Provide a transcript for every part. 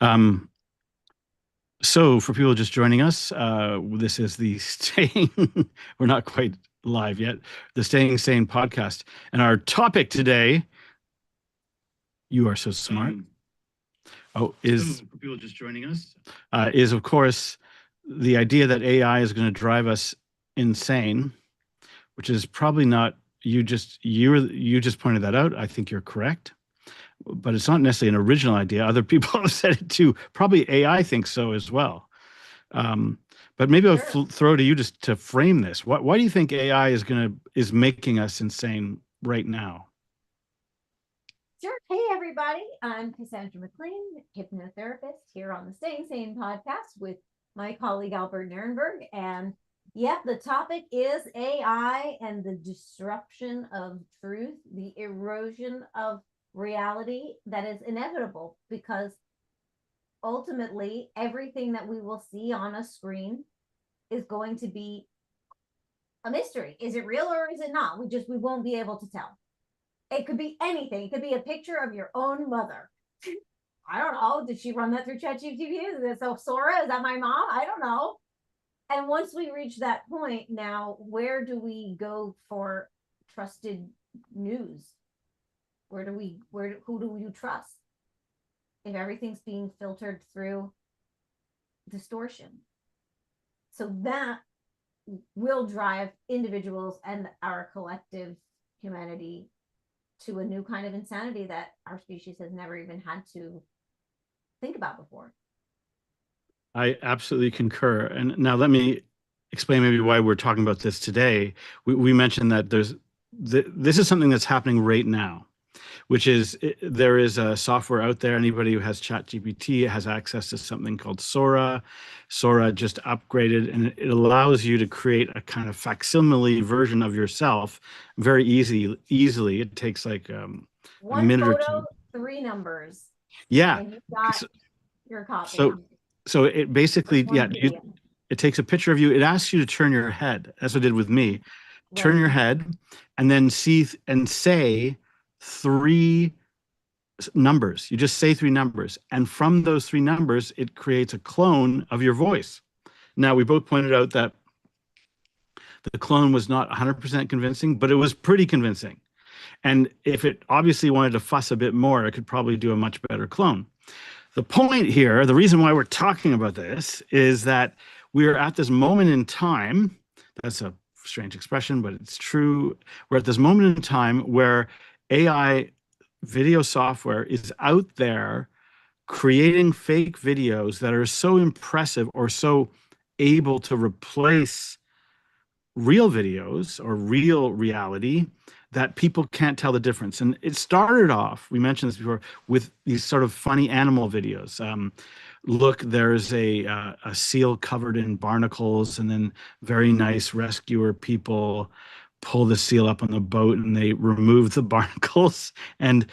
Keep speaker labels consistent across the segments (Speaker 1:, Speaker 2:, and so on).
Speaker 1: Um, so for people just joining us, this is the Staying, we're not quite live yet, the Staying Sane podcast. And our topic today, you are so smart. For people just joining us, is of course the idea that AI is going to drive us insane, which is probably not, you just pointed that out. I think you're correct, but it's not necessarily an original idea. Other people have said it too. Probably AI thinks so as well. Um, but maybe I'll
Speaker 2: Sure.
Speaker 1: throw to you just to frame this. Why do you think AI is making us insane right now?
Speaker 2: Sure. Hey, everybody. I'm Cassandra McLean, hypnotherapist here on the Staying Sane podcast with my colleague Albert Nierenberg. And yep, the topic is AI and the disruption of truth, the erosion of reality that is inevitable because ultimately everything that we will see on a screen is going to be a mystery. Is it real or is it not? We won't be able to tell. It could be anything. It could be a picture of your own mother. I don't know. Did she run that through ChatGPT? Is it so Sora? Is that my mom? I don't know. And once we reach that point, now where do we go for trusted news? Who do you trust if everything's being filtered through distortion? So that will drive individuals and our collective humanity to a new kind of insanity that our species has never even had to think about before.
Speaker 1: I absolutely concur. And now let me explain maybe why we're talking about this today. We mentioned that this is something that's happening right now, which is there is a software out there. Anybody who has ChatGPT has access to something called Sora. Sora just upgraded, and it allows you to create a kind of facsimile version of yourself very easily. It takes like a
Speaker 2: One
Speaker 1: minute or
Speaker 2: photo,
Speaker 1: two.
Speaker 2: three numbers,
Speaker 1: Yeah.
Speaker 2: and you got
Speaker 1: So,
Speaker 2: your copy.
Speaker 1: so so it
Speaker 2: Or
Speaker 1: basically, yeah,
Speaker 2: one video.
Speaker 1: it takes a picture of you. It asks you to turn your head. That's what it did with me. Turn
Speaker 2: Right.
Speaker 1: your head and then see and say three numbers. You just say three numbers. And from those three numbers, it creates a clone of your voice. Now, we both pointed out that the clone was not 100% convincing, but it was pretty convincing. And if it obviously wanted to fuss a bit more, it could probably do a much better clone. The point here, the reason why we're talking about this is that we are at this moment in time. That's a strange expression, but it's true. We're at this moment in time where AI video software is out there creating fake videos that are so impressive or so able to replace real videos or real reality that people can't tell the difference. And it started off, we mentioned this before, with these sort of funny animal videos. Look, there's a seal covered in barnacles, and then very nice rescuer people pull the seal up on the boat and they remove the barnacles. And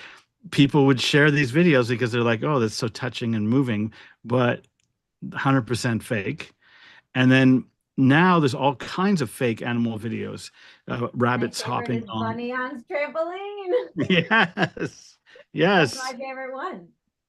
Speaker 1: people would share these videos because they're like, oh, that's so touching and moving, but 100% fake. And then now there's all kinds of fake animal videos,
Speaker 2: My
Speaker 1: rabbits
Speaker 2: favorite
Speaker 1: hopping
Speaker 2: is
Speaker 1: on.
Speaker 2: Bunny on trampoline.
Speaker 1: Yes,
Speaker 2: That's my
Speaker 1: yes,
Speaker 2: favorite one.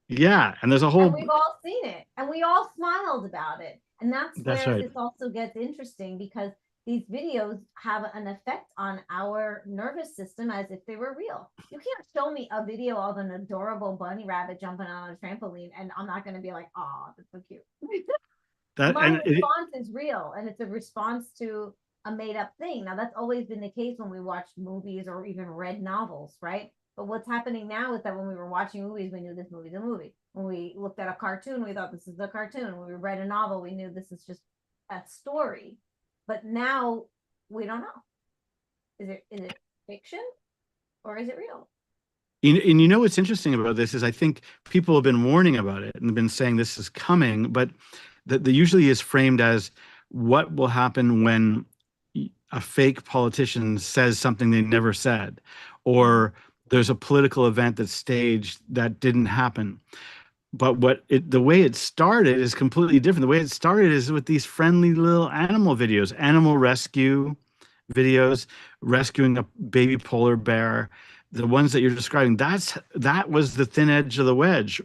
Speaker 1: yeah. And there's a
Speaker 2: And
Speaker 1: whole.
Speaker 2: we've all seen it and we all smiled about it. And that's
Speaker 1: That's
Speaker 2: where
Speaker 1: right.
Speaker 2: this also gets interesting because these videos have an effect on our nervous system as if they were real. You can't show me a video of an adorable bunny rabbit jumping on a trampoline and I'm not going to be like, oh, that's so cute.
Speaker 1: That
Speaker 2: My
Speaker 1: and it,
Speaker 2: response is real and it's a response to a made up thing. Now, that's always been the case when we watch movies or even read novels, right? But what's happening now is that when we were watching movies, we knew this movie's a movie. When we looked at a cartoon, we thought this is a cartoon. When we read a novel, we knew this is just a story. But now we don't know. Is it fiction or is it real?
Speaker 1: and you know what's interesting about this is I think people have been warning about it and been saying this is coming, but that usually is framed as what will happen when a fake politician says something they never said,
Speaker 2: Mm.
Speaker 1: or there's a political event that's staged that didn't happen. But the way it started is completely different. The way it started is with these friendly little animal videos, animal rescue videos, rescuing a baby polar bear, the ones that you're describing. That was the thin edge of the wedge.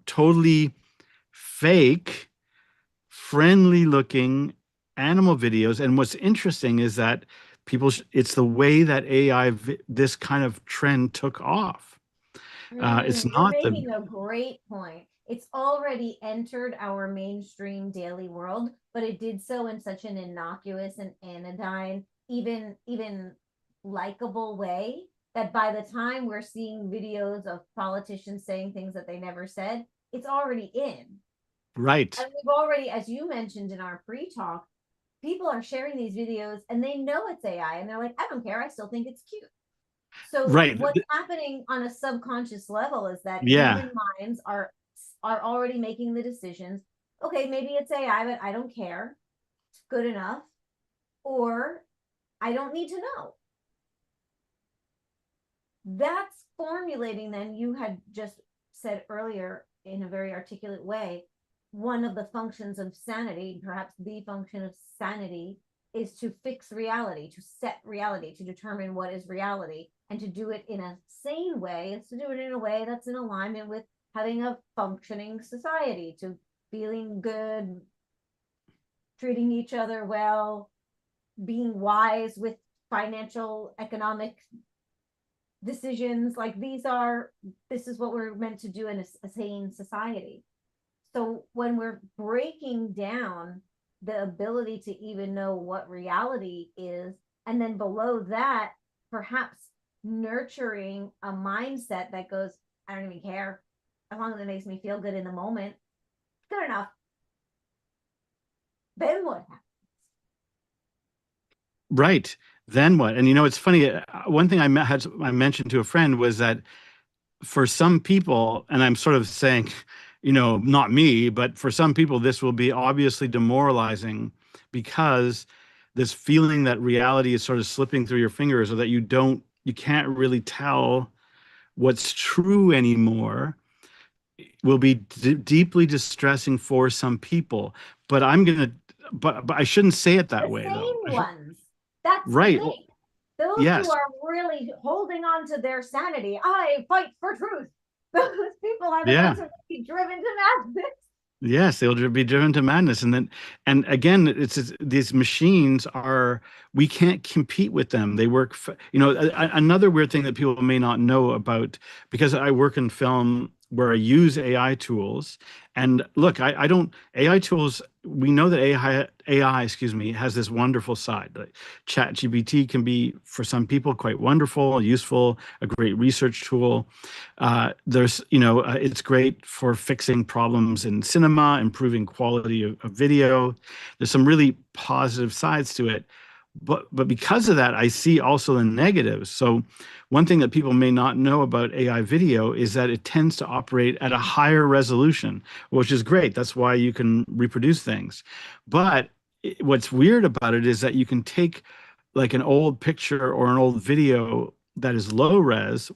Speaker 1: Totally fake, friendly looking animal videos. And what's interesting is that it's the way that this kind of trend took off. It's
Speaker 2: You're
Speaker 1: not the
Speaker 2: making a great point. It's already entered our mainstream daily world, but it did so in such an innocuous and anodyne, even likable way that by the time we're seeing videos of politicians saying things that they never said, it's already in.
Speaker 1: right,
Speaker 2: And we've already, as you mentioned in our pre-talk, people are sharing these videos and they know it's AI and they're like, I don't care, I still think it's cute. So
Speaker 1: right.
Speaker 2: what's happening on a subconscious level is that
Speaker 1: Yeah,
Speaker 2: human minds are already making the decisions. Okay, maybe it's AI, but I don't care. It's good enough. Or I don't need to know. That's formulating, then you had just said earlier in a very articulate way, one of the functions of sanity, perhaps the function of sanity, is to fix reality, to set reality, to determine what is reality, and to do it in a sane way. It's to do it in a way that's in alignment with having a functioning society, to feeling good, treating each other well, being wise with financial, economic decisions. Like this is what we're meant to do in a sane society. So when we're breaking down the ability to even know what reality is, and then below that, perhaps nurturing a mindset that goes, I don't even care, as long as it makes me feel good in the moment, good enough. Then what happens?
Speaker 1: right. Then what? And it's funny. One thing I mentioned to a friend was that for some people, and I'm sort of saying, not me, but for some people, this will be obviously demoralizing because this feeling that reality is sort of slipping through your fingers, or that you can't really tell what's true anymore, will be deeply distressing for some people. But but I shouldn't say it
Speaker 2: The
Speaker 1: that way, though.
Speaker 2: sane ones. That's the
Speaker 1: Right. Well,
Speaker 2: thing. Those who
Speaker 1: yes.
Speaker 2: are really holding on to their sanity, I fight for truth. Those people are the
Speaker 1: Yeah.
Speaker 2: ones who will be driven to madness.
Speaker 1: Yes, they'll be driven to madness, and again, these machines are. We can't compete with them. They work. Another weird thing that people may not know about, because I work in film where I use AI tools, and look, I don't AI tools. We know that AI, excuse me, has this wonderful side. Like ChatGPT can be for some people quite wonderful, useful, a great research tool. It's great for fixing problems in cinema, improving quality of video. There's some really positive sides to it. But because of that, I see also the negatives. So one thing that people may not know about AI video is that it tends to operate at a higher resolution, which is great. That's why you can reproduce things. But what's weird about it is that you can take like an old picture or an old video that is low res,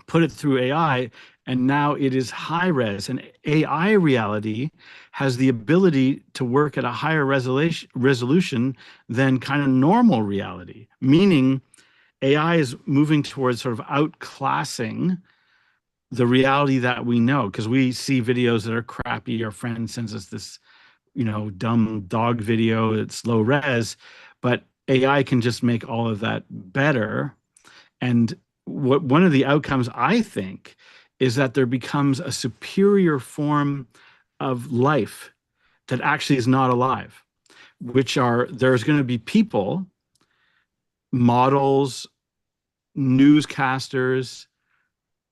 Speaker 1: put it through AI, and now it is high res. And AI reality has the ability to work at a higher resolution than kind of normal reality, meaning AI is moving towards sort of outclassing the reality that we know, because we see videos that are crappy. Our friend sends us this, dumb dog video. It's low res, but AI can just make all of that better. And one of the outcomes, I think, is that there becomes a superior form of life that actually is not alive, there's going to be people, models, newscasters,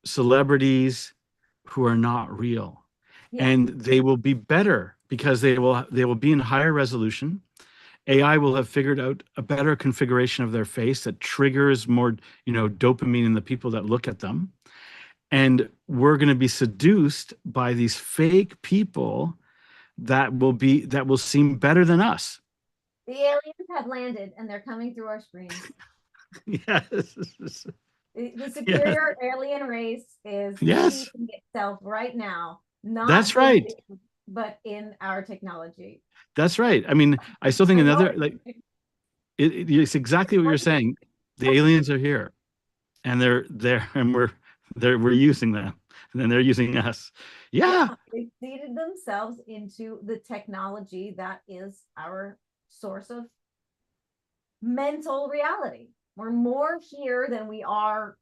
Speaker 1: celebrities who are not real.
Speaker 2: Yeah.
Speaker 1: And they will be better because they will be in higher resolution. AI will have figured out a better configuration of their face that triggers more, dopamine in the people that look at them. And we're going to be seduced by these fake people that will seem better than us.
Speaker 2: The aliens have landed and they're coming through our screens.
Speaker 1: Yes.
Speaker 2: The
Speaker 1: Yes.
Speaker 2: superior alien race is
Speaker 1: Yes.
Speaker 2: achieving itself right now, not
Speaker 1: That's right.
Speaker 2: in, but in our technology.
Speaker 1: That's right. I mean, I still think
Speaker 2: I know
Speaker 1: another, like, it's exactly what you're
Speaker 2: it's
Speaker 1: saying. The aliens are here, and they're there, and we're using them. And then they're using us.
Speaker 2: Yeah,
Speaker 1: Yeah.
Speaker 2: they seeded themselves into the technology that is our source of mental reality. We're more here than we are,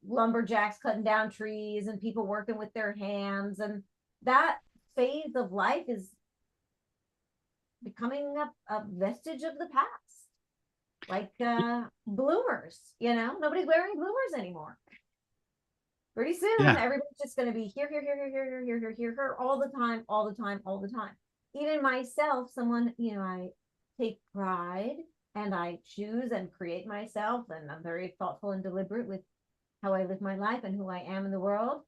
Speaker 2: lumberjacks cutting down trees and people working with their hands. And that phase of life is becoming a vestige of the past. Like bloomers, nobody's wearing bloomers anymore. Pretty soon,
Speaker 1: Yeah.
Speaker 2: everybody's just going to be here, here, here, here, here, here, here, here, here, here, all the time, all the time, all the time. Even myself, someone, I take pride and I choose and create myself, and I'm very thoughtful and deliberate with how I live my life and who I am in the world.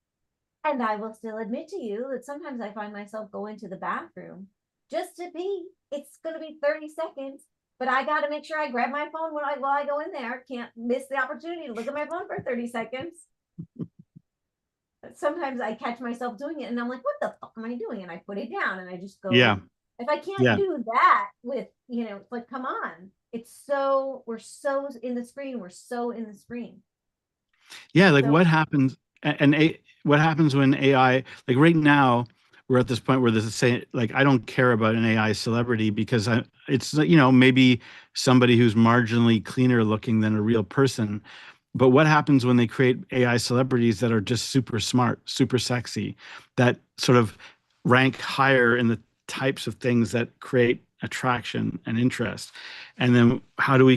Speaker 2: And I will still admit to you that sometimes I find myself going to the bathroom just to pee. It's going to be 30 seconds, but I got to make sure I grab my phone while I go in there. Can't miss the opportunity to look at my phone for 30 seconds. Sometimes I catch myself doing it and I'm like, what the fuck am I doing? And I put it down and I just
Speaker 1: Yeah.
Speaker 2: go, if I can't
Speaker 1: Yeah.
Speaker 2: do that with, it's like, come on. We're so in the screen. We're so in the screen.
Speaker 1: Yeah. Like
Speaker 2: So
Speaker 1: what happens what happens when AI, like right now, we're at this point where this is saying, like, I don't care about an AI celebrity because it's, maybe somebody who's marginally cleaner looking than a real person. But what happens when they create AI celebrities that are just super smart, super sexy, that sort of rank higher in the types of things that create attraction and interest? And then how do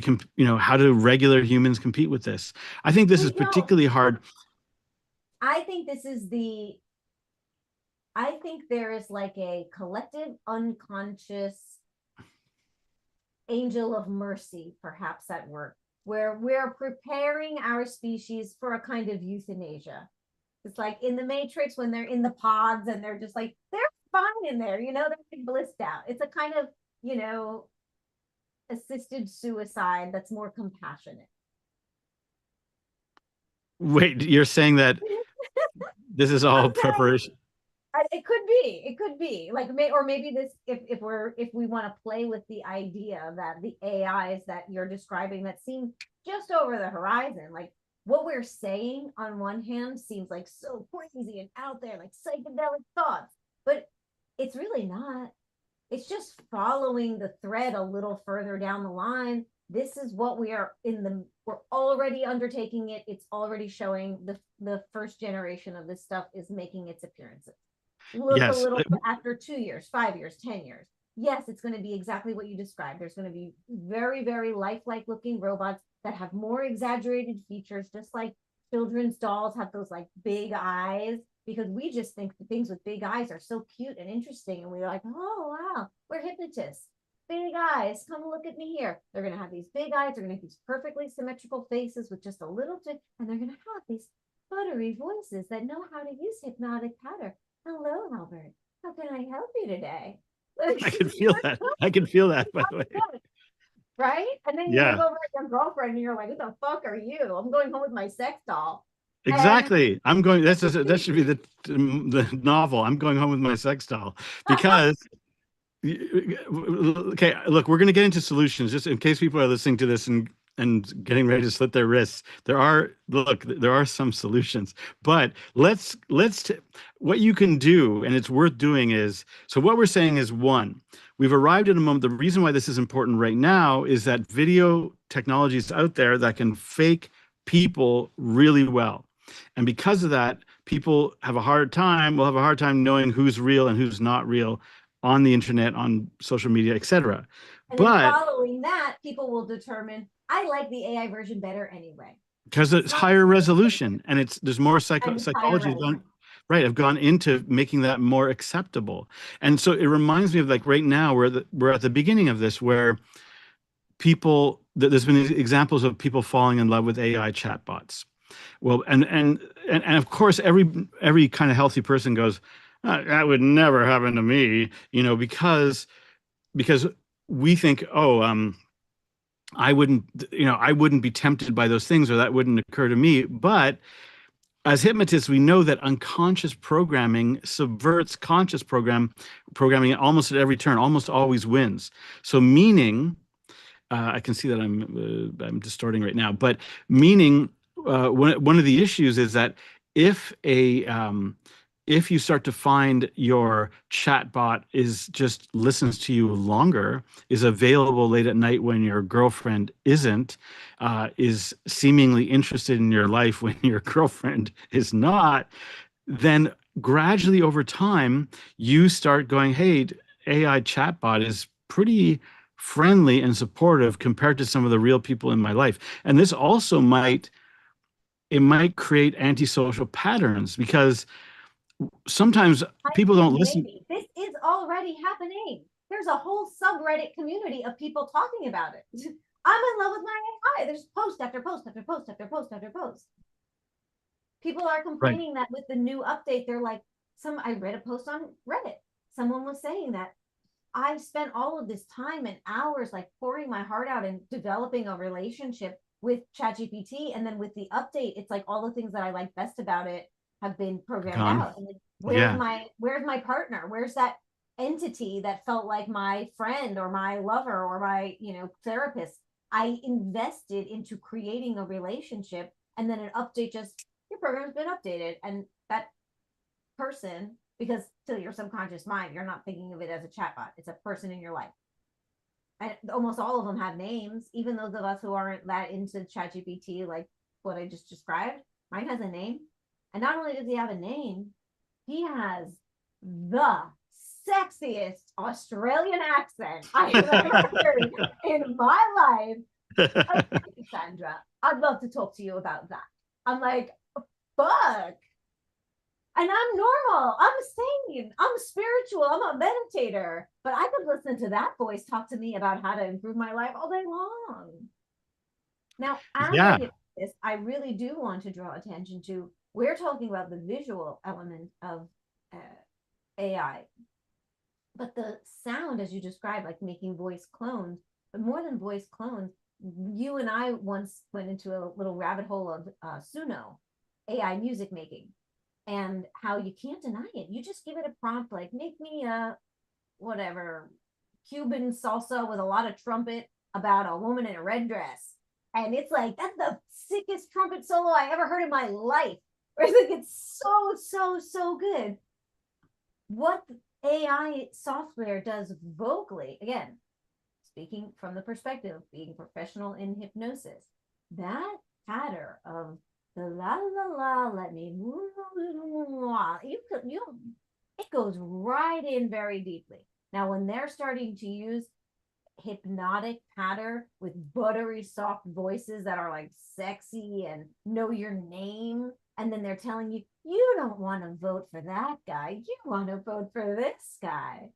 Speaker 1: how do regular humans compete with this? I think this is
Speaker 2: we don't.
Speaker 1: particularly hard.
Speaker 2: I think this is I think there is like a collective unconscious angel of mercy, perhaps at work, where we're preparing our species for a kind of euthanasia. It's like in the Matrix when they're in the pods and they're just like, they're fine in there, they're blissed out. It's a kind of, assisted suicide that's more compassionate.
Speaker 1: Wait, you're saying that this is all
Speaker 2: I'm saying
Speaker 1: preparation?
Speaker 2: it could be. It could be like, or maybe this, if we want to play with the idea that the AIs that you're describing that seem just over the horizon, like what we're saying on one hand seems like so crazy and out there, like psychedelic thoughts, but it's really not. It's just following the thread a little further down the line. This is what we're already undertaking it. It's already showing the first generation of this stuff is making its appearances. Look a
Speaker 1: Yes.
Speaker 2: little after 2 years, 5 years, 10 years. Yes, it's going to be exactly what you described. There's going to be very, very lifelike looking robots that have more exaggerated features, just like children's dolls have those like big eyes, because we just think the things with big eyes are so cute and interesting. And we're like, oh, wow, we're hypnotists. Big eyes, come look at me here. They're going to have these big eyes. They're going to have these perfectly symmetrical faces with just a little bit, and they're going to have these buttery voices that know how to use hypnotic pattern. Hello, Albert. How can I help you today?
Speaker 1: I can feel that. I can feel that, by the way.
Speaker 2: Right? And then you look
Speaker 1: Yeah,
Speaker 2: over at your girlfriend and you're like, what the fuck are you? I'm going home with my sex doll. And
Speaker 1: exactly. That should be the novel. I'm going home with my sex doll because okay, look, we're going to get into solutions just in case people are listening to this and getting ready to slit their wrists. There are some solutions, but what you can do, and it's worth doing, is, so what we're saying is, one, we've arrived at a moment. The reason why this is important right now is that video technology is out there that can fake people really well. And because of that, people will have a hard time knowing who's real and who's not real on the internet, on social media, etc.
Speaker 2: and then
Speaker 1: But
Speaker 2: following that, people will determine I like the AI version better anyway.
Speaker 1: because
Speaker 2: It's
Speaker 1: it's
Speaker 2: not
Speaker 1: higher resolution and there's more
Speaker 2: and it's higher
Speaker 1: psychology
Speaker 2: res.
Speaker 1: gone, right, have gone into making that more acceptable. And so it reminds me of, like, right now we're at the beginning of this, where there's been examples of people falling in love with AI chatbots. Well, and of course, every kind of healthy person goes, that would never happen to me, because we think, oh, I wouldn't be tempted by those things, or that wouldn't occur to me. But as hypnotists, we know that unconscious programming subverts conscious programming almost at every turn, almost always wins. So meaning, I can see that I'm distorting right now, but meaning, one of the issues is that if a if you start to find your chatbot is just listens to you longer, is available late at night when your girlfriend isn't, is seemingly interested in your life when your girlfriend is not, then gradually over time, you start going, hey, AI chatbot is pretty friendly and supportive compared to some of the real people in my life. And this also might create antisocial patterns because sometimes
Speaker 2: I
Speaker 1: people don't
Speaker 2: think
Speaker 1: listen.
Speaker 2: maybe this is already happening. There's a whole subreddit community of people talking about it. I'm in love with my AI. There's post after post after post after post after post. People are
Speaker 1: Right.
Speaker 2: complaining that with the new update, they're like, I read a post on Reddit. Someone was saying that I've spent all of this time and hours like pouring my heart out and developing a relationship with ChatGPT. And then with the update, it's like all the things that I like best about it have been programmed
Speaker 1: Gone.
Speaker 2: out. And then
Speaker 1: Yeah.
Speaker 2: where's my partner? Where's that entity that felt like my friend or my lover or my, therapist? I invested into creating a relationship, and then an update just, your program's been updated. And that person, because to your subconscious mind, you're not thinking of it as a chatbot. It's a person in your life. And almost all of them have names, even those of us who aren't that into ChatGPT, like what I just described. Mine has a name. And not only does he have a name, he has the sexiest Australian accent I have ever heard in my life. Okay, Sandra, I'd love to talk to you about that. I'm like, fuck, and I'm normal. I'm sane. I'm spiritual. I'm a meditator. But I could listen to that voice talk to me about how to improve my life all day long. Now, as a
Speaker 1: Yeah.
Speaker 2: hypnotist, I really do want to draw attention to, we're talking about the visual element of AI, but the sound, as you described, like making voice clones, but more than voice clones, you and I once went into a little rabbit hole of Suno, AI music making, and how you can't deny it. You just give it a prompt like, make me a whatever Cuban salsa with a lot of trumpet about a woman in a red dress. And it's like, that's the sickest trumpet solo I ever heard in my life. It's like, it's so, so, so good. What AI software does vocally, again, speaking from the perspective of being professional in hypnosis, that pattern of the la la la, let me move, it goes right in very deeply. Now, when they're starting to use hypnotic patter with buttery soft voices that are like sexy and know your name, and then they're telling you, you don't want to vote for that guy, you want to vote for this guy.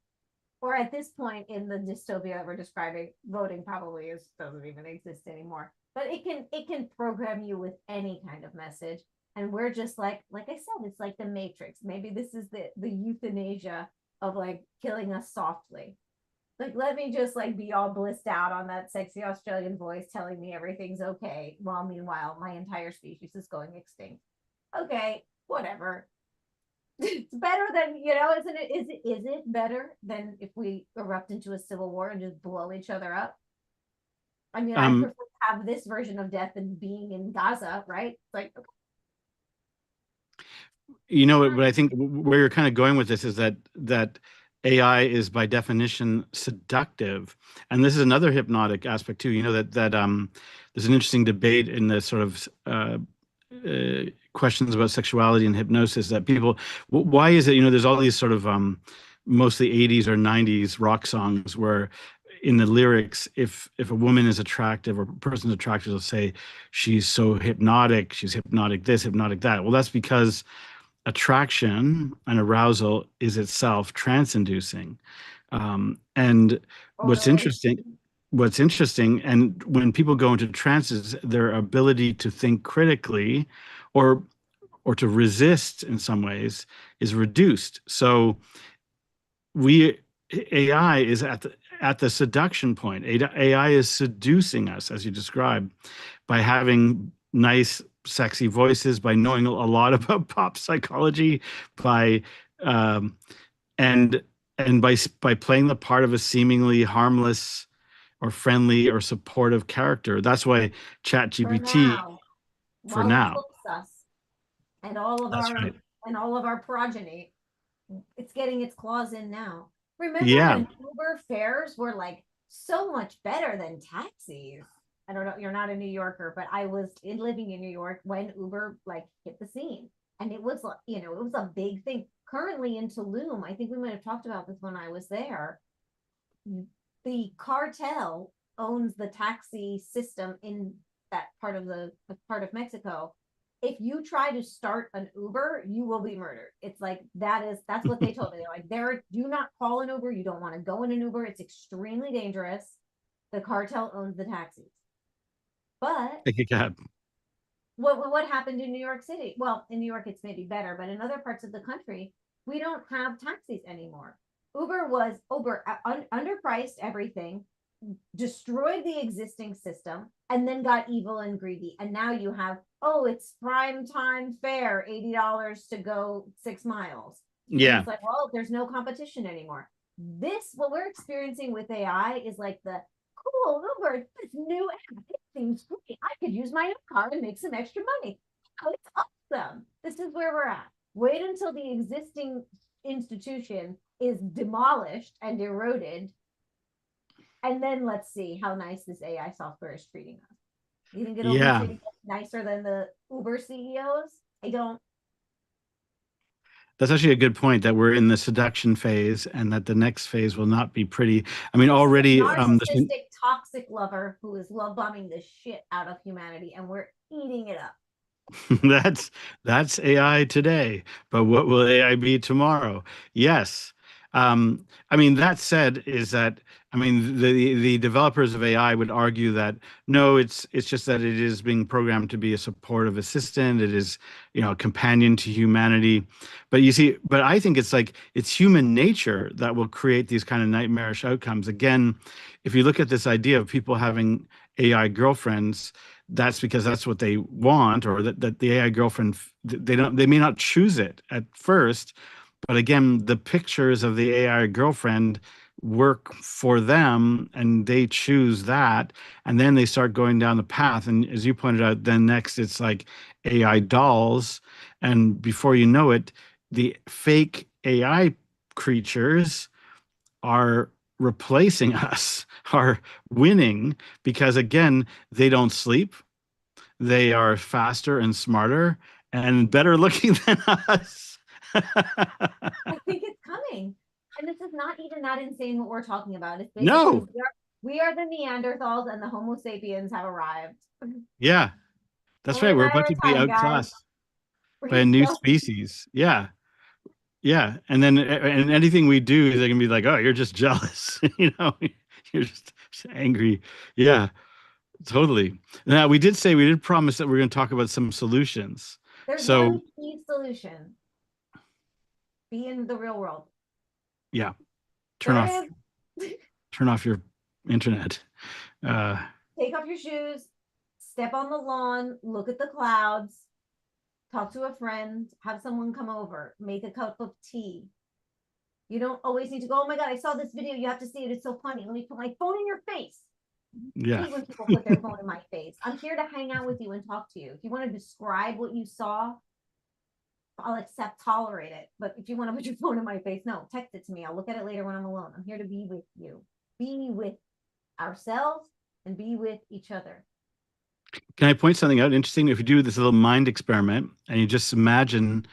Speaker 2: Or at this point in the dystopia that we're describing, voting probably doesn't even exist anymore. But it can program you with any kind of message. And we're just like I said, it's like the Matrix. Maybe this is the euthanasia of like killing us softly. Like, let me just like be all blissed out on that sexy Australian voice telling me everything's okay, while meanwhile my entire species is going extinct. Okay, whatever. It's better than, isn't it? Is it better than if we erupt into a civil war and just blow each other up? I mean, I prefer
Speaker 1: Um,
Speaker 2: to have this version of death than being in Gaza, right? It's like, okay,
Speaker 1: but I think where you're kind of going with this is that AI is by definition seductive, and this is another hypnotic aspect too. There's an interesting debate in the sort of questions about sexuality and hypnosis that people, why is it, there's all these sort of mostly 80s or 90s rock songs where in the lyrics, if a woman is attractive or a person's attractive, they'll say she's hypnotic this, hypnotic that. Well, that's because attraction and arousal is itself trance-inducing. And what's
Speaker 2: totally.
Speaker 1: interesting, what's interesting, and when people go into trances, their ability to think critically, or or to resist in some ways, is reduced. So we AI is at the seduction point. AI is seducing us, as you described, by having nice, sexy voices, by knowing a lot about pop psychology, by um, and by playing the part of a seemingly harmless or friendly or supportive character. That's why
Speaker 2: For
Speaker 1: ChatGPT,
Speaker 2: now,
Speaker 1: for
Speaker 2: while it
Speaker 1: now,
Speaker 2: hooks us. and all of
Speaker 1: That's
Speaker 2: our
Speaker 1: right.
Speaker 2: progeny. It's getting its claws in now. Remember
Speaker 1: Yeah.
Speaker 2: when Uber fares were like so much better than taxis? I don't know, you're not a New Yorker, but I was living in New York when Uber like hit the scene. And it was, it was a big thing. Currently in Tulum, I think we might have talked about this when I was there. The cartel owns the taxi system in that part of Mexico. If you try to start an Uber, you will be murdered. It's like that's what they told me. They're like, do not call an Uber. You don't want to go in an Uber. It's extremely dangerous. The cartel owns the taxis. But
Speaker 1: Take a cab.
Speaker 2: what happened in New York City? Well, in New York it's maybe better, but in other parts of the country, we don't have taxis anymore. Uber was underpriced everything, destroyed the existing system, and then got evil and greedy. And now you have, oh, it's prime time fare, $80 to go 6 miles. And
Speaker 1: Yeah.
Speaker 2: it's like, well, there's no competition anymore. What we're experiencing with AI is like the cool Uber, this new app. It seems great. I could use my own car and make some extra money. Oh, it's awesome. This is where we're at. Wait until the existing institution is demolished and eroded, and then let's see how nice this AI software is treating us. You think it'll be
Speaker 1: Yeah.
Speaker 2: treating us nicer than the Uber CEOs? I don't.
Speaker 1: That's actually a good point that we're in the seduction phase and that the next phase will not be pretty. I mean,
Speaker 2: This is a
Speaker 1: already
Speaker 2: narcissistic, toxic lover who is love bombing the shit out of humanity, and we're eating it up.
Speaker 1: that's that's AI today, but what will AI be tomorrow? Yes. I mean, that said, is that I mean the developers of AI would argue that no, it's just that it is being programmed to be a supportive assistant. It is, a companion to humanity. But you see, but I think it's like it's human nature that will create these kind of nightmarish outcomes. Again, if you look at this idea of people having AI girlfriends, that's because that's what they want, or that the AI girlfriend, they may not choose it at first, but again, the pictures of the AI girlfriend work for them and they choose that, and then they start going down the path. And as you pointed out, then next it's like AI dolls, and before you know it, the fake AI creatures are replacing us, are winning, because again, they don't sleep, they are faster and smarter and better looking than us.
Speaker 2: I think it's coming. And this is not even that insane what we're talking about. It's basically
Speaker 1: No.
Speaker 2: we are the Neanderthals and the Homo sapiens have arrived.
Speaker 1: Yeah, that's
Speaker 2: Only
Speaker 1: right.
Speaker 2: a
Speaker 1: We're
Speaker 2: matter
Speaker 1: about to
Speaker 2: of
Speaker 1: be
Speaker 2: time, guys.
Speaker 1: outclassed by a new species. Yeah. Yeah. And then and anything we do is they can be like, oh, you're just jealous. You're just angry. Yeah, totally. Now, we did promise that we're going to talk about some solutions.
Speaker 2: There's
Speaker 1: So,
Speaker 2: one key solution. Be in the real world.
Speaker 1: yeah, turn
Speaker 2: There
Speaker 1: off
Speaker 2: it is.
Speaker 1: turn off your internet. Uh,
Speaker 2: Take off your shoes, step on the lawn, look at the clouds, talk to a friend, have someone come over, make a cup of tea. You don't always need to go, oh my God, I saw this video. You have to see it. It's so funny. Let me put my phone in your face. I
Speaker 1: yeah.
Speaker 2: hate when people put their phone in my face. I'm here to hang out with you and talk to you. If you want to describe what you saw, I'll tolerate it. But if you want to put your phone in my face, no, text it to me. I'll look at it later when I'm alone. I'm here to be with you. Be with ourselves and be with each other.
Speaker 1: Can I point something out interesting? If you do this little mind experiment and you just imagine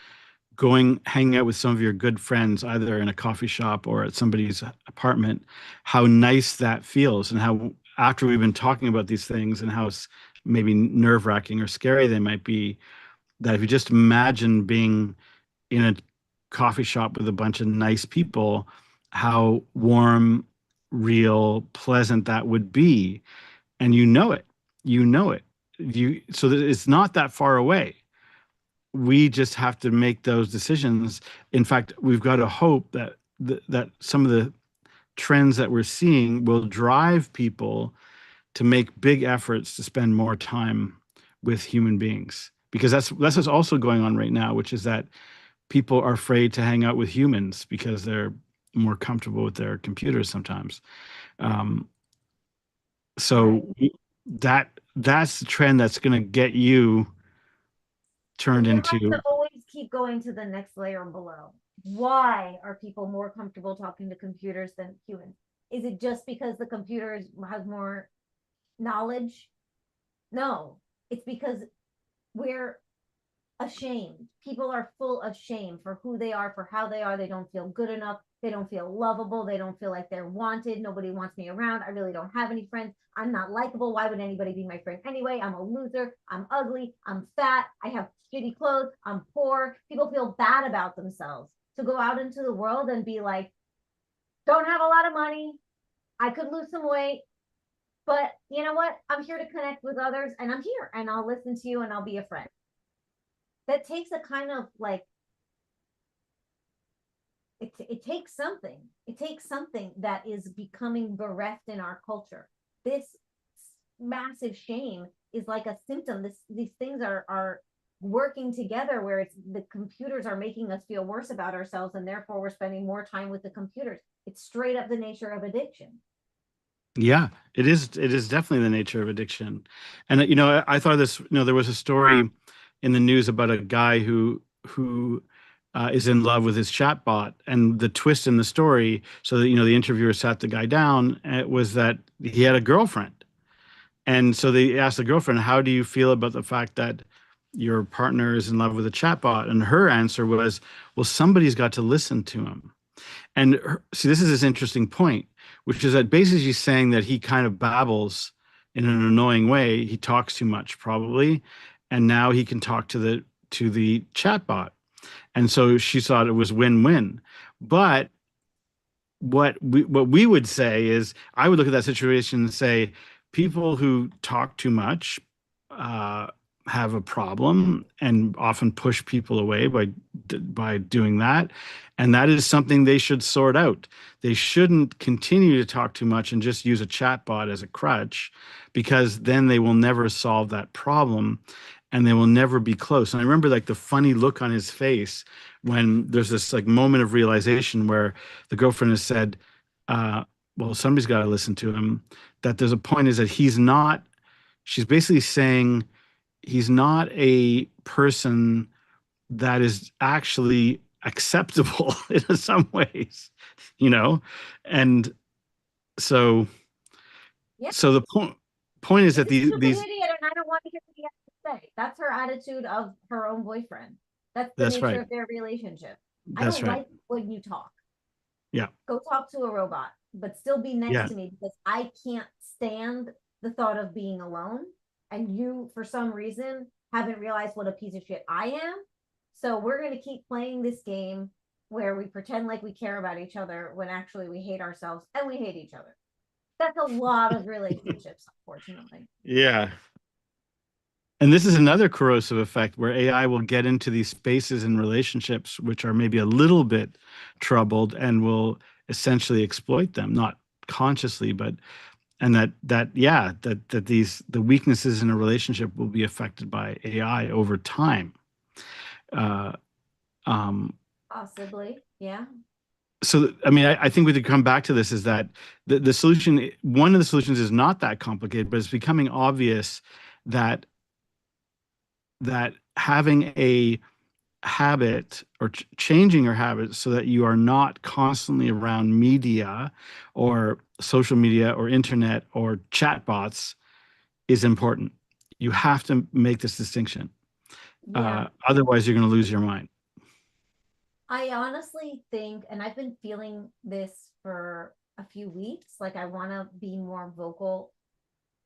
Speaker 1: hanging out with some of your good friends, either in a coffee shop or at somebody's apartment, how nice that feels, and how after we've been talking about these things and how maybe nerve-wracking or scary they might be, that if you just imagine being in a coffee shop with a bunch of nice people, how warm, real, pleasant that would be. And you know it. So that it's not that far away. We just have to make those decisions. In fact, we've got to hope that that some of the trends that we're seeing will drive people to make big efforts to spend more time with human beings, because that's what's also going on right now, which is that people are afraid to hang out with humans because they're more comfortable with their computers sometimes. Um,
Speaker 2: Right.
Speaker 1: so that's the trend that's going to get you
Speaker 2: And
Speaker 1: turned
Speaker 2: there has
Speaker 1: into.
Speaker 2: to always keep going to the next layer below. Why are people more comfortable talking to computers than humans? Is it just because the computer has more knowledge? No, it's because we're ashamed. People are full of shame for who they are, for how they are. They don't feel good enough. They don't feel lovable. They don't feel like they're wanted. Nobody wants me around. I really don't have any friends. I'm not likable. Why would anybody be my friend anyway? I'm a loser. I'm ugly. I'm fat. I have shitty clothes. I'm poor. People feel bad about themselves. To go out into the world and be like, don't have a lot of money. I could lose some weight. But you know what? I'm here to connect with others, and I'm here and I'll listen to you and I'll be a friend. That takes a kind of like it takes something. It takes something that is becoming bereft in our culture. This massive shame is like a symptom. These things are working together where it's the computers are making us feel worse about ourselves, and therefore we're spending more time with the computers. It's straight up the nature of addiction.
Speaker 1: Yeah, it is. It is definitely the nature of addiction. And I thought this. There was a story in the news about a guy who is in love with his chatbot, and the twist in the story. So that the interviewer sat the guy down. It was that he had a girlfriend, and so they asked the girlfriend, "How do you feel about the fact that your partner is in love with a chatbot?" And her answer was, "Well, somebody's got to listen to him." And see, this is this interesting point, which is that basically she's saying that he kind of babbles in an annoying way. He talks too much, probably, and now he can talk to the chatbot. And so she thought it was win-win. But what we would say is, I would look at that situation and say, people who talk too much uh, have a problem and often push people away by doing that, and that is something they should sort out. They shouldn't continue to talk too much and just use a chatbot as a crutch, because then they will never solve that problem and they will never be close. And I remember like the funny look on his face when there's this like moment of realization where the girlfriend has said, uh, well, somebody's got to listen to him. That there's a point is that she's basically saying he's not a person that is actually acceptable in some ways, you know? And so,
Speaker 2: Yeah,
Speaker 1: so the point is
Speaker 2: he's
Speaker 1: that
Speaker 2: a stupid
Speaker 1: these,
Speaker 2: idiot, and I don't want to hear what he has to say. That's her attitude of her own boyfriend. That's the
Speaker 1: that's
Speaker 2: nature
Speaker 1: right.
Speaker 2: of their relationship. I
Speaker 1: That's
Speaker 2: don't
Speaker 1: right.
Speaker 2: like when you talk.
Speaker 1: Yeah.
Speaker 2: Go talk to a robot, but still be next
Speaker 1: Yeah.
Speaker 2: to me, because I can't stand the thought of being alone. And you, for some reason, haven't realized what a piece of shit I am. So we're going to keep playing this game where we pretend like we care about each other when actually we hate ourselves and we hate each other. That's a lot of relationships, unfortunately.
Speaker 1: Yeah. And this is another corrosive effect where AI will get into these spaces and relationships which are maybe a little bit troubled and will essentially exploit them, not consciously, but and that these the weaknesses in a relationship will be affected by AI over time. Uh, um,
Speaker 2: Possibly. Yeah.
Speaker 1: so I mean, I think we could come back to this is that the solution, one of the solutions is not that complicated, but it's becoming obvious that having a habit or changing your habits so that you are not constantly around media or social media or internet or chatbots is important. You have to make this distinction.
Speaker 2: Yeah.
Speaker 1: Otherwise, you're going to lose your mind.
Speaker 2: I honestly think, and I've been feeling this for a few weeks, like I want to be more vocal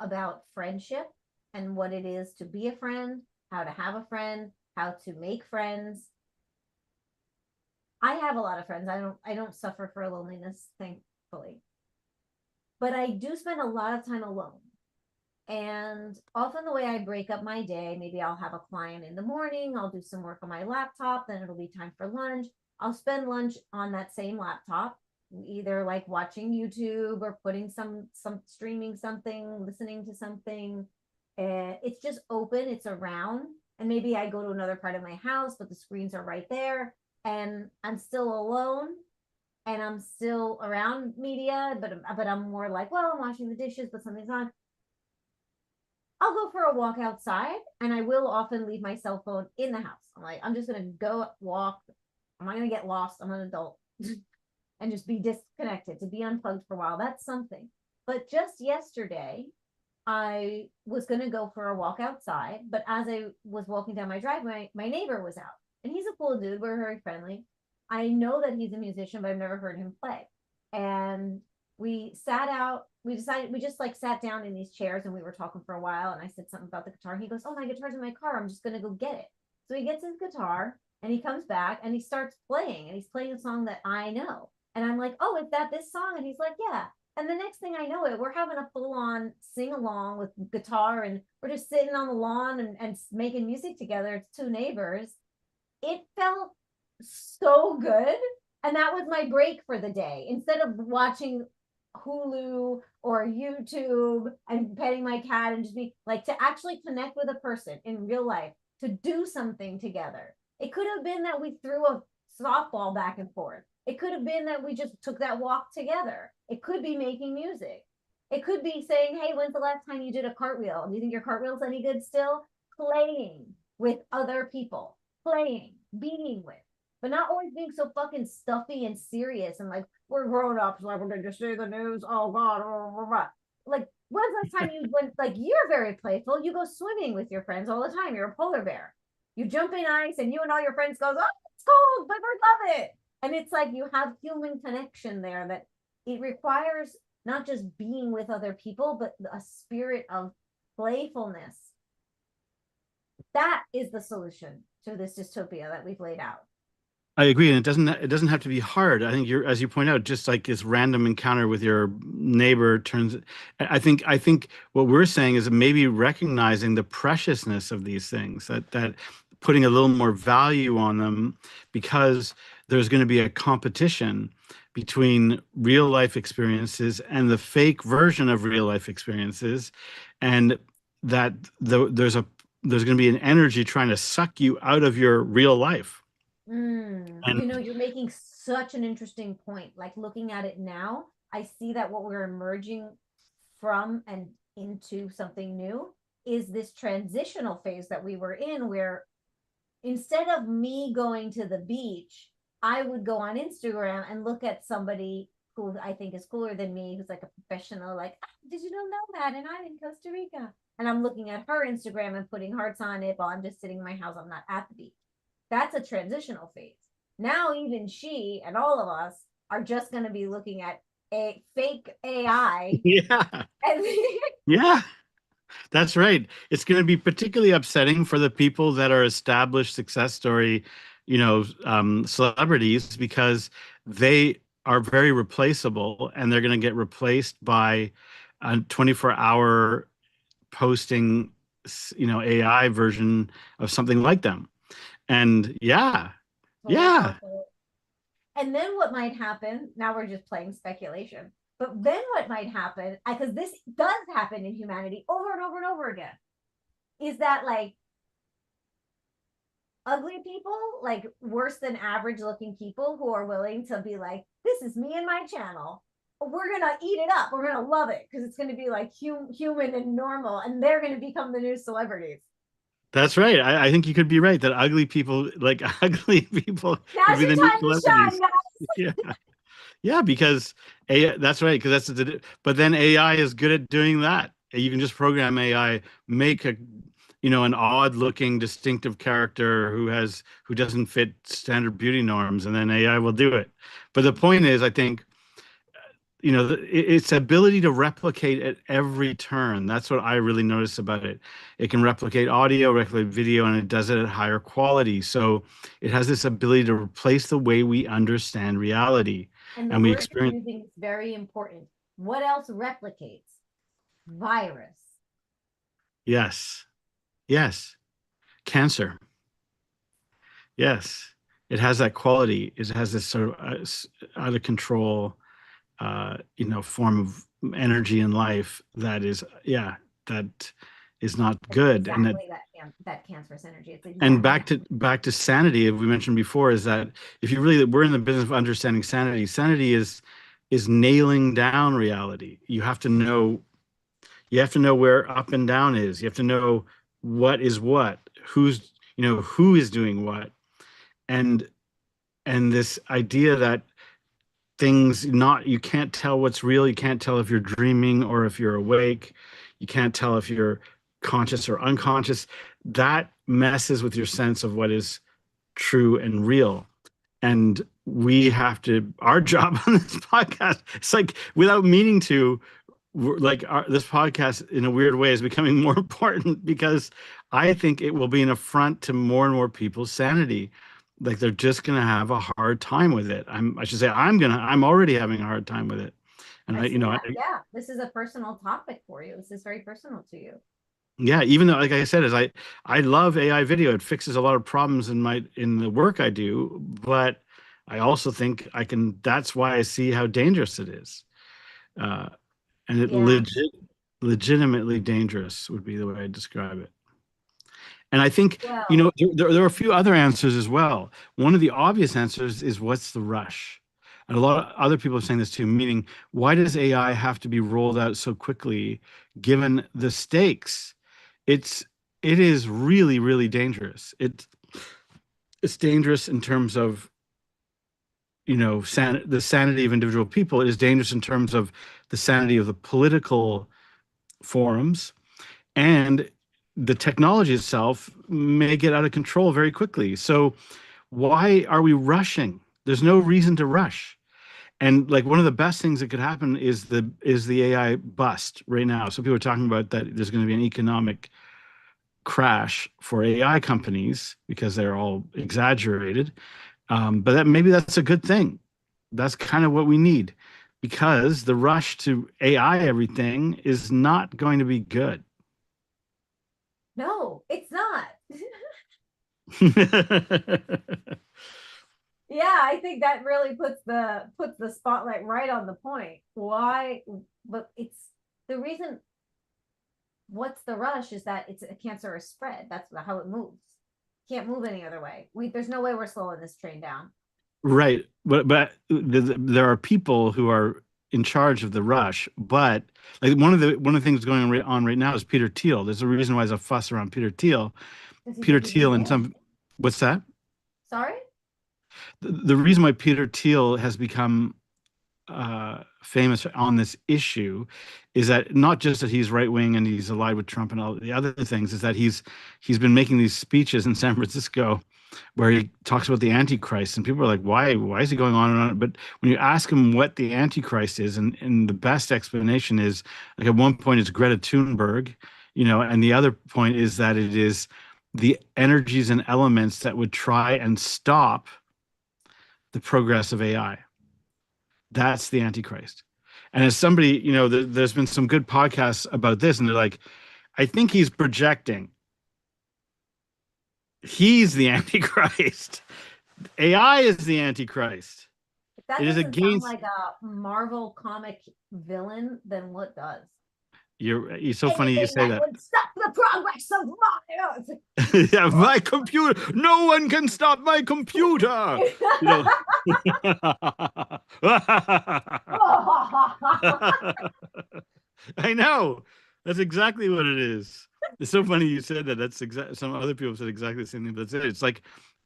Speaker 2: about friendship and what it is to be a friend, how to have a friend, how to make friends. I have a lot of friends. I don't suffer for loneliness, thankfully. But I do spend a lot of time alone. And often the way I break up my day, maybe I'll have a client in the morning, I'll do some work on my laptop, then it'll be time for lunch. I'll spend lunch on that same laptop, either like watching YouTube or putting some streaming something, listening to something. It's just open, it's around. And maybe I go to another part of my house, but the screens are right there, and I'm still alone, and I'm still around media, but I'm more like, well, I'm washing the dishes, but something's on. I'll go for a walk outside, and I will often leave my cell phone in the house. I'm like, I'm just gonna go walk. I'm not gonna get lost. I'm an adult. And just be disconnected, to be unplugged for a while. That's something. But just yesterday, I was going to go for a walk outside, but as I was walking down my driveway, my neighbor was out. And he's a cool dude. We're very friendly. I know that he's a musician, but I've never heard him play. And we sat out, we decided, we just like sat down in these chairs and we were talking for a while. And I said something about the guitar. And he goes, "Oh, my guitar's in my car. I'm just going to go get it." So he gets his guitar and he comes back and he starts playing, and he's playing a song that I know. And I'm like, "Oh, is that this song?" And he's like, "Yeah." And the next thing I know it, we're having a full on sing along with guitar, and we're just sitting on the lawn and making music together. It's two neighbors. It felt so good. And that was my break for the day. Instead of watching Hulu or YouTube and petting my cat and just be like, to actually connect with a person in real life, to do something together. It could have been that we threw a softball back and forth. It could have been that we just took that walk together. It could be making music. It could be saying, "Hey, when's the last time you did a cartwheel? Do you think your cartwheel's any good still?" Playing with other people, playing, being with, but not always being so fucking stuffy and serious and like, "We're grown ups, like we're gonna just say the news. Oh God, like when's the last time you went? Like, you're very playful. You go swimming with your friends all the time. You're a polar bear. You jump in ice, and you and all your friends goes, "Oh, it's cold, but we love it." And it's like you have human connection there, that it requires not just being with other people, but a spirit of playfulness. That is the solution to this dystopia that we've laid out.
Speaker 1: I agree, and it doesn't have to be hard. I think you're, as you point out, just like this random encounter with your neighbor turns. I think what we're saying is maybe recognizing the preciousness of these things, that putting a little more value on them, because there's going to be a competition between real life experiences and the fake version of real life experiences, and that there's going to be an energy trying to suck you out of your real life.
Speaker 2: You know,
Speaker 1: And
Speaker 2: you're making such an interesting point. Like, looking at it now, I see that what we're emerging from and into something new is this transitional phase that we were in, where instead of me going to the beach, I would go on Instagram and look at somebody who I think is cooler than me, who's like a professional, like, "Ah, did you know that? And I'm in Costa Rica." And I'm looking at her Instagram and putting hearts on it while I'm just sitting in my house. I'm not at the beach. That's a transitional phase. Now, even she and all of us are just going to be looking at a fake AI.
Speaker 1: yeah,
Speaker 2: And
Speaker 1: yeah, that's right. It's going to be particularly upsetting for the people that are established success story, celebrities, because they are very replaceable, and they're going to get replaced by a 24-hour posting, AI version of something like them. And yeah, yeah,
Speaker 2: and then what might happen, now we're just playing speculation, but then what might happen, because this does happen in humanity over and over and over again, is that like ugly people, like worse than average looking people who are willing to be like, "This is me and my channel. We're gonna eat it up. We're gonna love it because it's gonna be like human and normal," and they're gonna become the new celebrities.
Speaker 1: that's right. I think you could be right that ugly people, like ugly people, could
Speaker 2: Now's
Speaker 1: be
Speaker 2: your
Speaker 1: the new
Speaker 2: time to shine,
Speaker 1: celebrities.
Speaker 2: guys.
Speaker 1: Yeah. Yeah, because that's right, because but then AI is good at doing that. You can just program AI, make an odd looking distinctive character who doesn't fit standard beauty norms, and then AI will do it. But the point is, I think, its ability to replicate at every turn. That's what I really notice about it. It can replicate audio, replicate video, and it does it at higher quality. So it has this ability to replace the way we understand reality,
Speaker 2: And the
Speaker 1: and we
Speaker 2: word you're
Speaker 1: experience.
Speaker 2: using is very important. What else replicates? Virus.
Speaker 1: Yes, yes, cancer. Yes, it has that quality. It has this sort of out of control, form of energy in life that is, yeah, that is not
Speaker 2: It's
Speaker 1: good. And
Speaker 2: exactly that cancerous energy. It's
Speaker 1: and
Speaker 2: exactly
Speaker 1: back to sanity, as we mentioned before, is that if you really, we're in the business of understanding sanity. Sanity is nailing down reality. You have to know where up and down is. You have to know what is what, who is doing what. And this idea that things not you can't tell what's real, you can't tell if you're dreaming or if you're awake, you can't tell if you're conscious or unconscious. That messes with your sense of what is true and real. And we have to, our job on this podcast, it's like without meaning to, this podcast in a weird way is becoming more important because I think it will be an affront to more and more people's sanity. Like they're just going to have a hard time with it. I should say, I'm already having a hard time with it. And
Speaker 2: I see that. Yeah, this is a personal topic for you. This is very personal to you.
Speaker 1: Yeah, even though, like I said, I love AI video. It fixes a lot of problems in the work I do, but I also think I can. That's why I see how dangerous it is, uh, and
Speaker 2: Yeah.
Speaker 1: legitimately dangerous would be the way I describe it. And I think,
Speaker 2: Well,
Speaker 1: there are a few other answers as well. One of the obvious answers is what's the rush? And a lot of other people are saying this too, meaning why does AI have to be rolled out so quickly given the stakes? It's it is really, really dangerous. It's dangerous in terms of, the sanity of individual people. It is dangerous in terms of the sanity of the political forums, and the technology itself may get out of control very quickly. So why are we rushing? There's no reason to rush. And like one of the best things that could happen is the AI bust right now. So people are talking about that there's going to be an economic crash for AI companies because they're all exaggerated. But maybe that's a good thing. That's kind of what we need because the rush to AI everything is not going to be good.
Speaker 2: no, it's not. Yeah, I think that really puts the spotlight right on the point. Why? But it's the reason. What's the rush is that it's a cancerous spread. That's how it moves. Can't move any other way. There's no way we're slowing this train down.
Speaker 1: Right. There are people who are in charge of the rush, but like one of the things going on right now is Peter Thiel. There's a reason why there's a fuss around Peter Thiel.
Speaker 2: Does he
Speaker 1: Peter
Speaker 2: think he's
Speaker 1: Thiel and
Speaker 2: insane?
Speaker 1: some what's that?
Speaker 2: Sorry?
Speaker 1: The reason why Peter Thiel has become famous on this issue is that not just that he's right wing and he's allied with Trump and all the other things, is that he's been making these speeches in San Francisco where he talks about the Antichrist, and people are like, why is he going on and on? But when you ask him what the Antichrist is, and the best explanation is like at one point it's Greta Thunberg, and the other point is that it is the energies and elements that would try and stop the progress of AI. That's the Antichrist. And as somebody, there's been some good podcasts about this, and they're like, I think he's projecting. He's the Antichrist. AI is the Antichrist.
Speaker 2: If that
Speaker 1: It is
Speaker 2: doesn't sound
Speaker 1: against.
Speaker 2: like a Marvel comic villain, then what does?
Speaker 1: You're so funny you
Speaker 2: Anything
Speaker 1: say
Speaker 2: that
Speaker 1: that.
Speaker 2: would stop the progress of my earth.
Speaker 1: Yeah, my computer. No one can stop my computer. You know. I know. That's exactly what it is. It's so funny you said that. That's exact. Some other people have said exactly the same thing. But that's it. It's like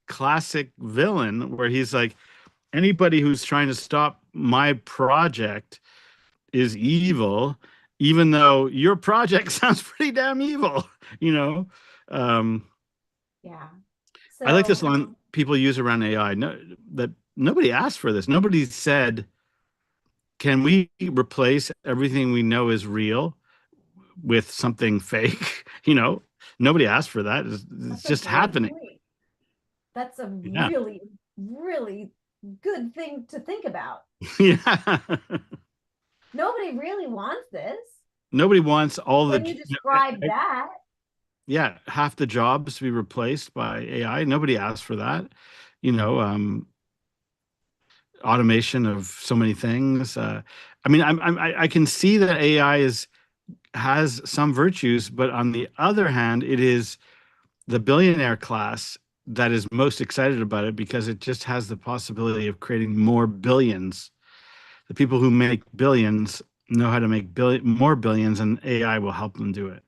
Speaker 1: classic villain where he's like, anybody who's trying to stop my project is evil, even though your project sounds pretty damn evil. You know. Um,
Speaker 2: Yeah.
Speaker 1: I like
Speaker 2: So
Speaker 1: this line people use around AI. No, that nobody asked for this. Nobody said, "Can we replace everything we know is real with something fake?" Nobody asked for that. It's
Speaker 2: that's a
Speaker 1: just
Speaker 2: great
Speaker 1: happening.
Speaker 2: point. That's a
Speaker 1: Yeah,
Speaker 2: really, really good thing to think about.
Speaker 1: yeah.
Speaker 2: Nobody really wants this.
Speaker 1: Nobody wants all the,
Speaker 2: When you describe that,
Speaker 1: yeah, half the jobs to be replaced by AI. Nobody asked for that. You know, automation of so many things. I mean, I can see that AI has some virtues, but on the other hand, it is the billionaire class that is most excited about it because it just has the possibility of creating more billions. The people who make billions know how to make more billions, and AI will help them do it.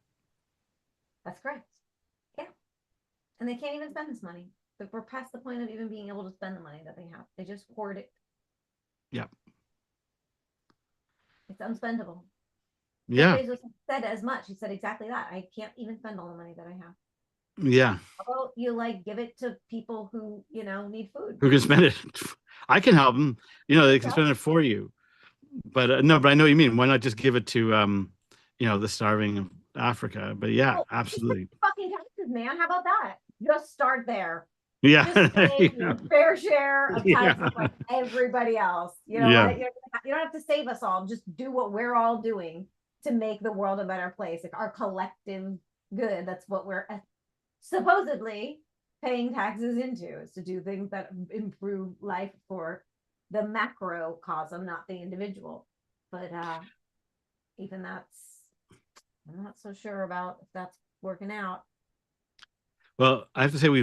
Speaker 2: That's correct. Yeah. And they can't even spend this money. But we're past the point of even being able to spend the money that they have. They just hoard it.
Speaker 1: Yeah.
Speaker 2: It's unspendable. Jeff
Speaker 1: Yeah.
Speaker 2: Bezos said as much. He said exactly that. I can't even spend all the money that I have.
Speaker 1: Yeah.
Speaker 2: Well, you like give it to people who, need food.
Speaker 1: Who can spend it? I can help them. They can
Speaker 2: Yeah.
Speaker 1: spend it for you. But no, but I know what you mean. Why not just give it to the starving of Africa? But yeah,
Speaker 2: Well, just pay
Speaker 1: absolutely.
Speaker 2: fucking taxes, man. How about that? Just start there.
Speaker 1: Yeah.
Speaker 2: Just pay your fair share of taxes
Speaker 1: Yeah.
Speaker 2: like everybody else. You know
Speaker 1: Yeah.
Speaker 2: what? You don't have to save us all. Just do what we're all doing to make the world a better place. Like our collective good. That's what we're supposedly paying taxes into, is to do things that improve life for the macrocosm, not the individual. But even I'm not so sure about if that's working out.
Speaker 1: Well, I have to say I think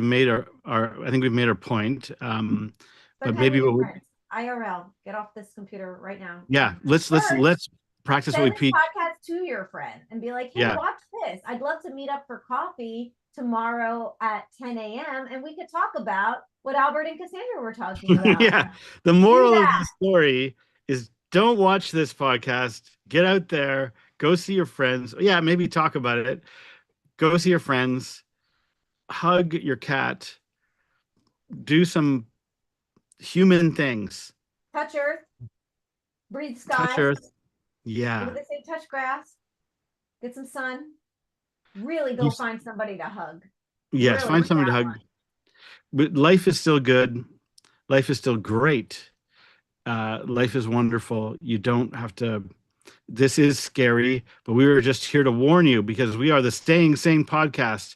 Speaker 1: we've made our point.
Speaker 2: Spend
Speaker 1: But
Speaker 2: time
Speaker 1: maybe
Speaker 2: with your
Speaker 1: what we,
Speaker 2: friends. IRL. Get off this computer right now.
Speaker 1: yeah,
Speaker 2: Or
Speaker 1: let's practice what
Speaker 2: send
Speaker 1: we
Speaker 2: this
Speaker 1: preach.
Speaker 2: podcast to your friend and be like, hey,
Speaker 1: Yeah.
Speaker 2: watch this. I'd love to meet up for coffee tomorrow at 10 a.m. and we could talk about what Albert and Cassandra were talking about.
Speaker 1: Yeah. The
Speaker 2: Do
Speaker 1: moral of
Speaker 2: that.
Speaker 1: the story is don't watch this podcast. Get out there, go see your friends. Yeah, maybe talk about it. Go see your friends, hug your cat, do some human things.
Speaker 2: Touch earth, breathe
Speaker 1: Touch
Speaker 2: sky.
Speaker 1: earth.
Speaker 2: What do
Speaker 1: Yeah.
Speaker 2: they say? Touch grass, get some sun. Really
Speaker 1: You,
Speaker 2: go find somebody to hug.
Speaker 1: yes,
Speaker 2: Really
Speaker 1: find
Speaker 2: hit
Speaker 1: someone to
Speaker 2: that
Speaker 1: hug.
Speaker 2: one.
Speaker 1: But life is still good. Life is still great. Life is wonderful. You don't have to. This is scary, but we were just here to warn you because we are the Staying Sane podcast.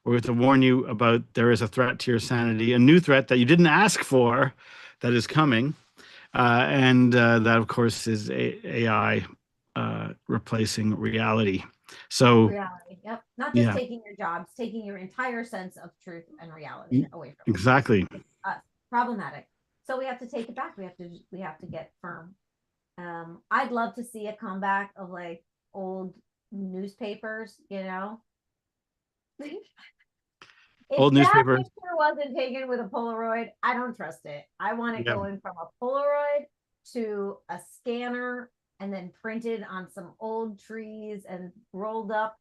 Speaker 1: We're here to warn you about there is a threat to your sanity, a new threat that you didn't ask for that is coming. And that, of course, is AI replacing reality. So,
Speaker 2: Reality. Yep. Not just
Speaker 1: yeah,
Speaker 2: taking your jobs, taking your entire sense of truth and reality away from us.
Speaker 1: exactly.
Speaker 2: Problematic. So we have to take it back. We have to get firm. I'd love to see a comeback of like old newspapers,
Speaker 1: Old
Speaker 2: if that
Speaker 1: newspaper.
Speaker 2: picture wasn't taken with a Polaroid, I don't trust it. I want it
Speaker 1: Yeah.
Speaker 2: going from a Polaroid to a scanner and then printed on some old trees and rolled up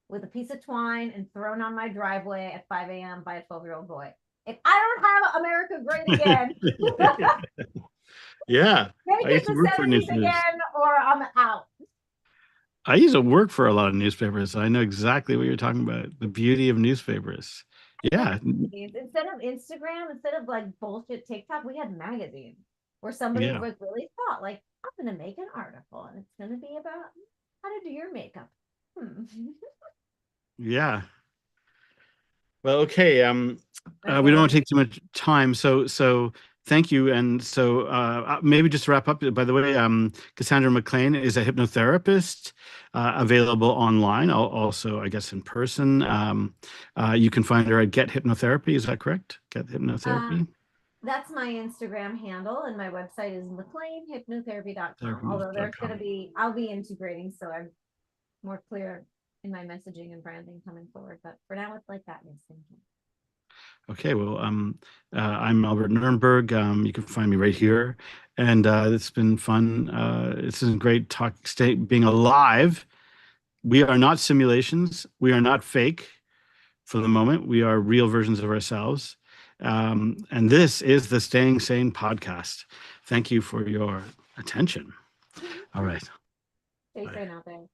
Speaker 2: with a piece of twine and thrown on my driveway at 5 a.m. by a 12-year-old boy. If I don't have America great again,
Speaker 1: Yeah.
Speaker 2: make
Speaker 1: I
Speaker 2: it
Speaker 1: used to
Speaker 2: the
Speaker 1: work for
Speaker 2: 70s
Speaker 1: newspapers.
Speaker 2: again or I'm out.
Speaker 1: I used to work for a lot of newspapers, so I know exactly what you're talking about. The beauty of newspapers. Yeah.
Speaker 2: Instead of Instagram, instead of like bullshit TikTok, we had magazines where somebody
Speaker 1: Yeah.
Speaker 2: was really thought, like, I'm gonna make an article and it's gonna be about how to do your makeup.
Speaker 1: Yeah. Well, okay. We don't want
Speaker 2: Okay.
Speaker 1: to take too much time, so thank you. And so maybe just to wrap up. By the way, Cassandra McLean is a hypnotherapist available online, also I guess in person. You can find her at Get Hypnotherapy. Is that correct? Get
Speaker 2: Uh,
Speaker 1: Hypnotherapy.
Speaker 2: that's my Instagram handle, and my website is mcleanhypnotherapy.com. Although
Speaker 1: Therapy.com.
Speaker 2: I'll be integrating, so I'm more clear in my messaging and branding coming forward. But for now, it's like that. Yes, thank you.
Speaker 1: Okay, well, I'm Albert Nurnberg. You can find me right here, and it's been fun. It's been great being alive. We are not simulations. We are not fake for the moment. We are real versions of ourselves. And this is the Staying Sane podcast. Thank you for your attention. All right.
Speaker 2: Stay
Speaker 1: Bye.
Speaker 2: sane out there.